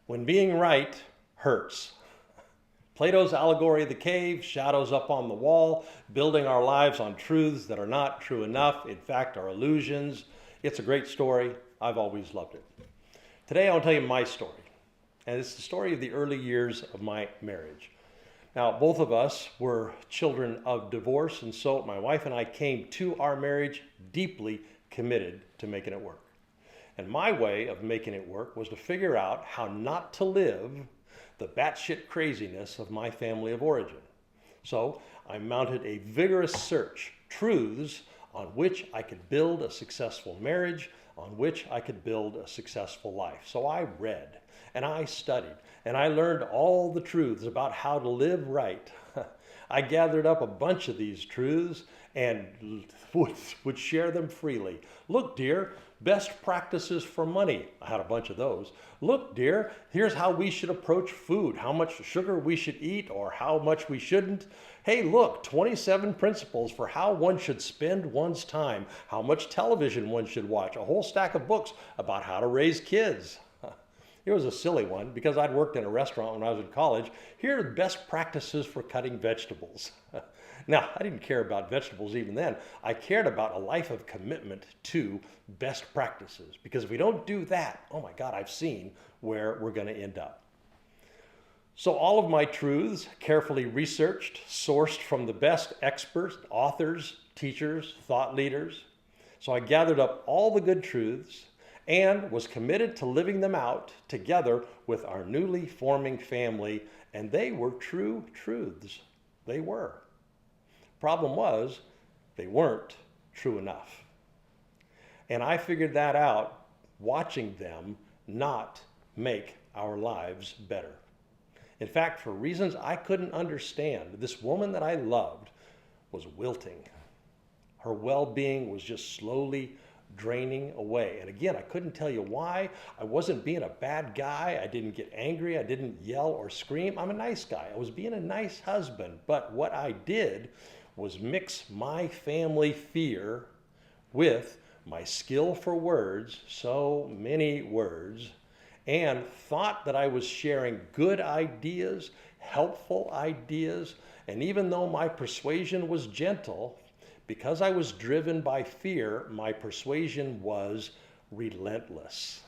When being right hurts. Plato's allegory of the cave, shadows up on the wall, building our lives on truths that are not true enough, in fact, are illusions. It's a great story. I've always loved it. Today, I want to tell you my story. And it's the story of the early years of my marriage. Now, both of us were children of divorce, and so my wife and I came to our marriage deeply committed to making it work. And my way of making it work was to figure out how not to live the batshit craziness of my family of origin. So I mounted a vigorous search, truths on which I could build a successful marriage, on which I could build a successful life. So I read and I studied and I learned all the truths about how to live right. I gathered up a bunch of these truths and would share them freely. Look, dear, best practices for money. I had a bunch of those. Look, dear, here's how we should approach food, how much sugar we should eat or how much we shouldn't. Hey, look, 27 principles for how one should spend one's time, how much television one should watch, a whole stack of books about how to raise kids. It was a silly one because I'd worked in a restaurant when I was in college. Here are the best practices for cutting vegetables. Now, I didn't care about vegetables even then. I cared about a life of commitment to best practices because if we don't do that, oh my God, I've seen where we're going to end up. So all of my truths, carefully researched, sourced from the best experts, authors, teachers, thought leaders. So I gathered up all the good truths and was committed to living them out together with our newly forming family, and they were true truths. They were. Problem was, they weren't true enough. And I figured that out watching them not make our lives better. In fact, for reasons I couldn't understand, this woman that I loved was wilting. Her well-being was just slowly draining away. And again, I couldn't tell you why. I wasn't being a bad guy. I didn't get angry. I didn't yell or scream. I'm a nice guy. I was being a nice husband. But what I did was mix my family fear with my skill for words, so many words, and thought that I was sharing good ideas, helpful ideas, and even though my persuasion was gentle, because I was driven by fear, my persuasion was relentless.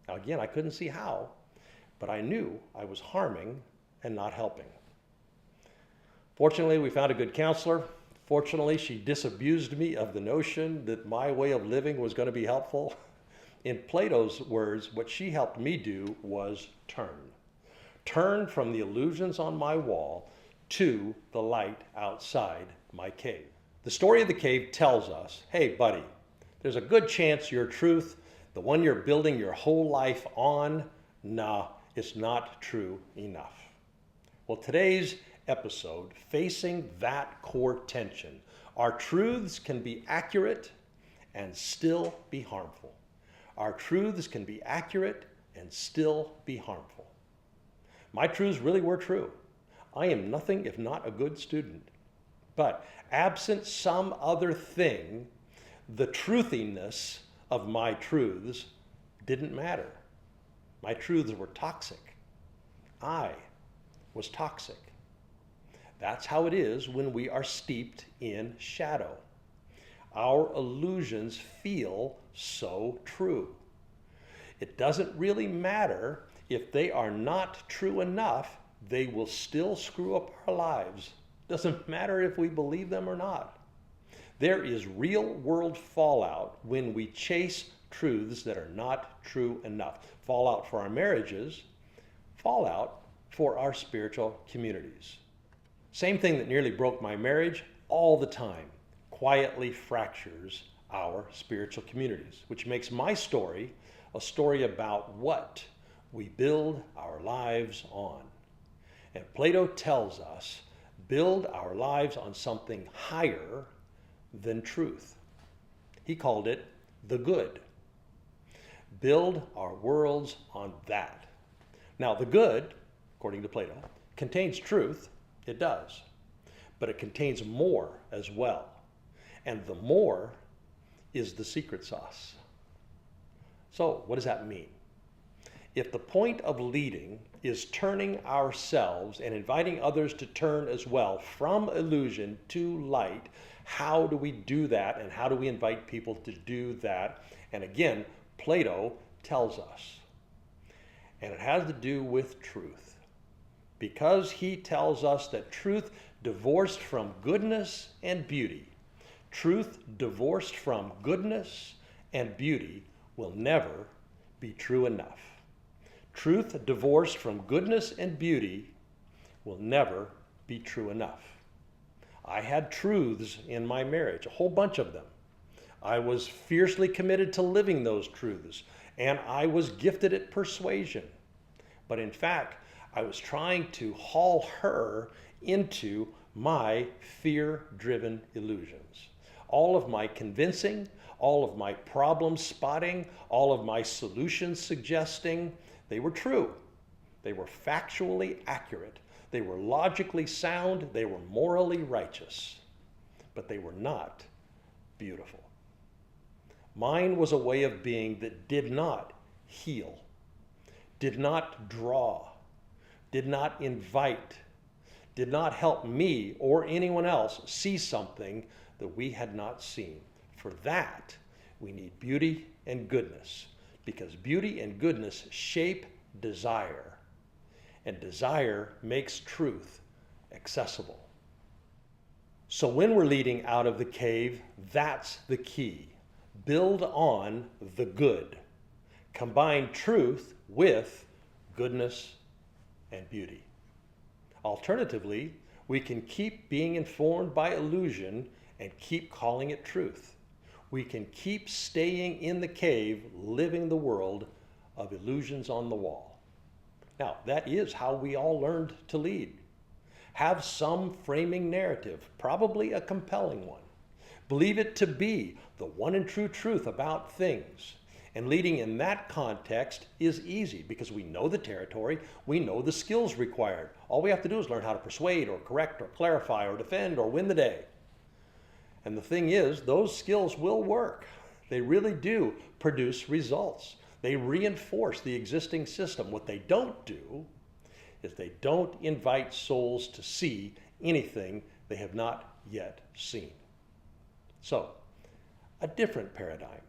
Now again, I couldn't see how, but I knew I was harming and not helping. Fortunately, we found a good counselor. Fortunately, she disabused me of the notion that my way of living was going to be helpful. In Plato's words, what she helped me do was turn. Turn from the illusions on my wall to the light outside my cave. The story of the cave tells us, hey, buddy, there's a good chance your truth, the one you're building your whole life on, nah, it's not true enough. Well, today's episode, facing that core tension, our truths can be accurate and still be harmful. Our truths can be accurate and still be harmful. My truths really were true. I am nothing if not a good student. But absent some other thing, the truthiness of my truths didn't matter. My truths were toxic. I was toxic. That's how it is when we are steeped in shadow. Our illusions feel so true. It doesn't really matter if they are not true enough, they will still screw up our lives. Doesn't matter if we believe them or not. There is real world fallout when we chase truths that are not true enough. Fallout for our marriages, fallout for our spiritual communities. Same thing that nearly broke my marriage all the time, quietly fractures our spiritual communities, which makes my story a story about what we build our lives on. And Plato tells us, build our lives on something higher than truth. He called it the good. Build our worlds on that. Now, the good, according to Plato, contains truth. It does. But it contains more as well. And the more is the secret sauce. So, what does that mean? If the point of leading is turning ourselves and inviting others to turn as well from illusion to light, how do we do that, and how do we invite people to do that? And again, Plato tells us. And it has to do with truth. Because he tells us that truth divorced from goodness and beauty, truth divorced from goodness and beauty will never be true enough. Truth divorced from goodness and beauty will never be true enough. I had truths in my marriage, a whole bunch of them. I was fiercely committed to living those truths, and I was gifted at persuasion. But in fact, I was trying to haul her into my fear-driven illusions. All of my convincing, all of my problem spotting, all of my solution suggesting, they were true. They were factually accurate. They were logically sound. They were morally righteous. But they were not beautiful. Mine was a way of being that did not heal, did not draw, did not invite, did not help me or anyone else see something that we had not seen. For that, we need beauty and goodness, because beauty and goodness shape desire, and desire makes truth accessible. So when we're leading out of the cave, that's the key. Build on the good. Combine truth with goodness and beauty. Alternatively, we can keep being informed by illusion and keep calling it truth. We can keep staying in the cave, living the world of illusions on the wall. Now, that is how we all learned to lead. Have some framing narrative, probably a compelling one. Believe it to be the one and true truth about things. And leading in that context is easy because we know the territory, we know the skills required. All we have to do is learn how to persuade or correct or clarify or defend or win the day. And the thing is, those skills will work. They really do produce results. They reinforce the existing system. What they don't do is they don't invite souls to see anything they have not yet seen. So, a different paradigm.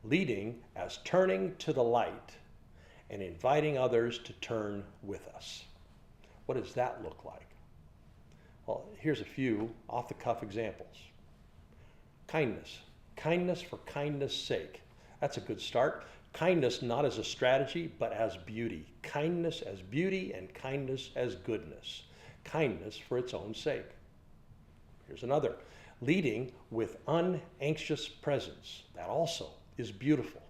Leading as turning to the light and inviting others to turn with us. What does that look like? Well, here's a few off-the-cuff examples. Kindness. Kindness for kindness' sake. That's a good start. Kindness not as a strategy, but as beauty. Kindness as beauty and kindness as goodness. Kindness for its own sake. Here's another. Leading with unanxious presence. That also is beautiful.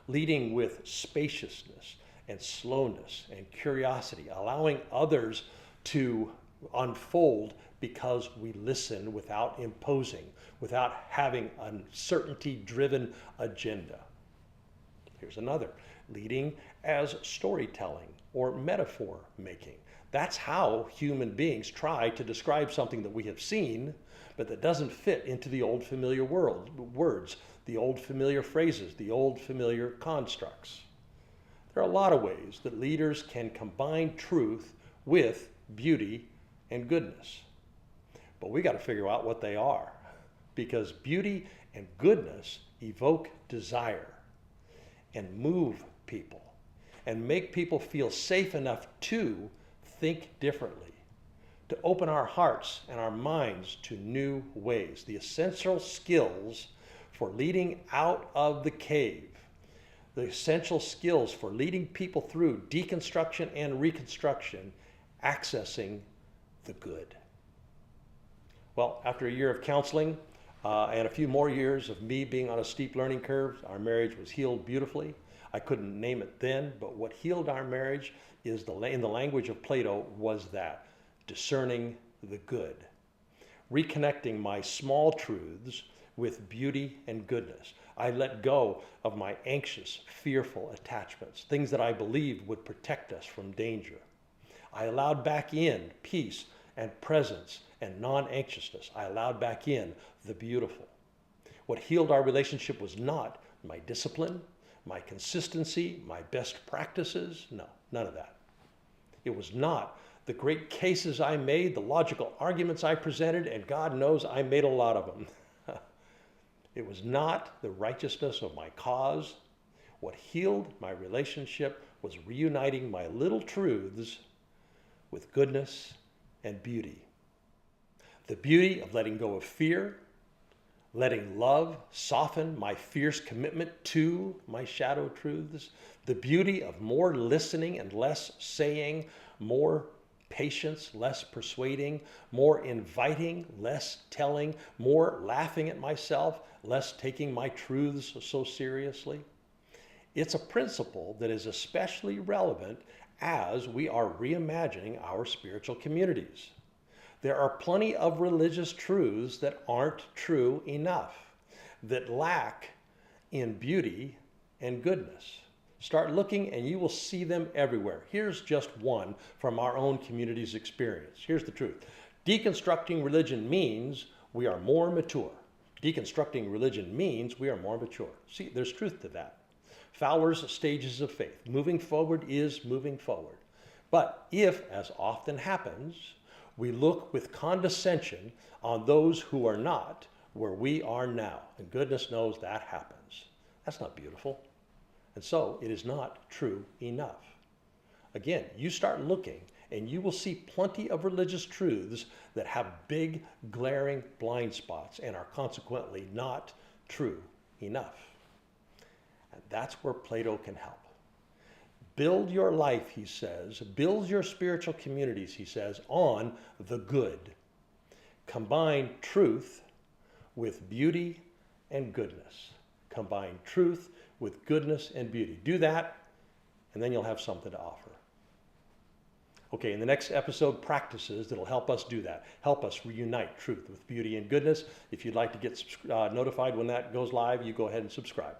Leading with spaciousness and slowness and curiosity. Allowing others to unfold because we listen without imposing, without having a certainty-driven agenda. Here's another. Leading as storytelling or metaphor making. That's how human beings try to describe something that we have seen, but that doesn't fit into the old familiar words, the old familiar phrases, the old familiar constructs. There are a lot of ways that leaders can combine truth with beauty and goodness. But we got to figure out what they are, because beauty and goodness evoke desire and move people and make people feel safe enough to think differently, to open our hearts and our minds to new ways. The essential skills for leading out of the cave, the essential skills for leading people through deconstruction and reconstruction, accessing the good. Well, after a year of counseling and a few more years of me being on a steep learning curve, our marriage was healed beautifully. I couldn't name it then, but what healed our marriage is, in the language of Plato, was that discerning the good, reconnecting my small truths with beauty and goodness. I let go of my anxious, fearful attachments, things that I believed would protect us from danger. I allowed back in peace and presence and non-anxiousness. I allowed back in the beautiful. What healed our relationship was not my discipline, my consistency, my best practices. No, none of that. It was not the great cases I made, the logical arguments I presented, and God knows I made a lot of them. It was not the righteousness of my cause. What healed my relationship was reuniting my little truths with goodness and beauty. The beauty of letting go of fear, letting love soften my fierce commitment to my shadow truths, the beauty of more listening and less saying, more patience, less persuading, more inviting, less telling, more laughing at myself, less taking my truths so seriously. It's a principle that is especially relevant as we are reimagining our spiritual communities. There are plenty of religious truths that aren't true enough, that lack in beauty and goodness. Start looking and you will see them everywhere. Here's just one from our own community's experience. Here's the truth. Deconstructing religion means we are more mature. Deconstructing religion means we are more mature. See, there's truth to that. Fowler's stages of faith. Moving forward is moving forward. But if, as often happens, we look with condescension on those who are not where we are now, and goodness knows that happens, that's not beautiful. And so it is not true enough. Again, you start looking and you will see plenty of religious truths that have big, glaring blind spots and are consequently not true enough. And that's where Plato can help. Build your life, he says, build your spiritual communities, he says, on the good. Combine truth with beauty and goodness. Combine truth with goodness and beauty. Do that, and then you'll have something to offer. Okay, in the next episode, practices that'll help us do that. Help us reunite truth with beauty and goodness. If you'd like to get notified when that goes live, you go ahead and subscribe.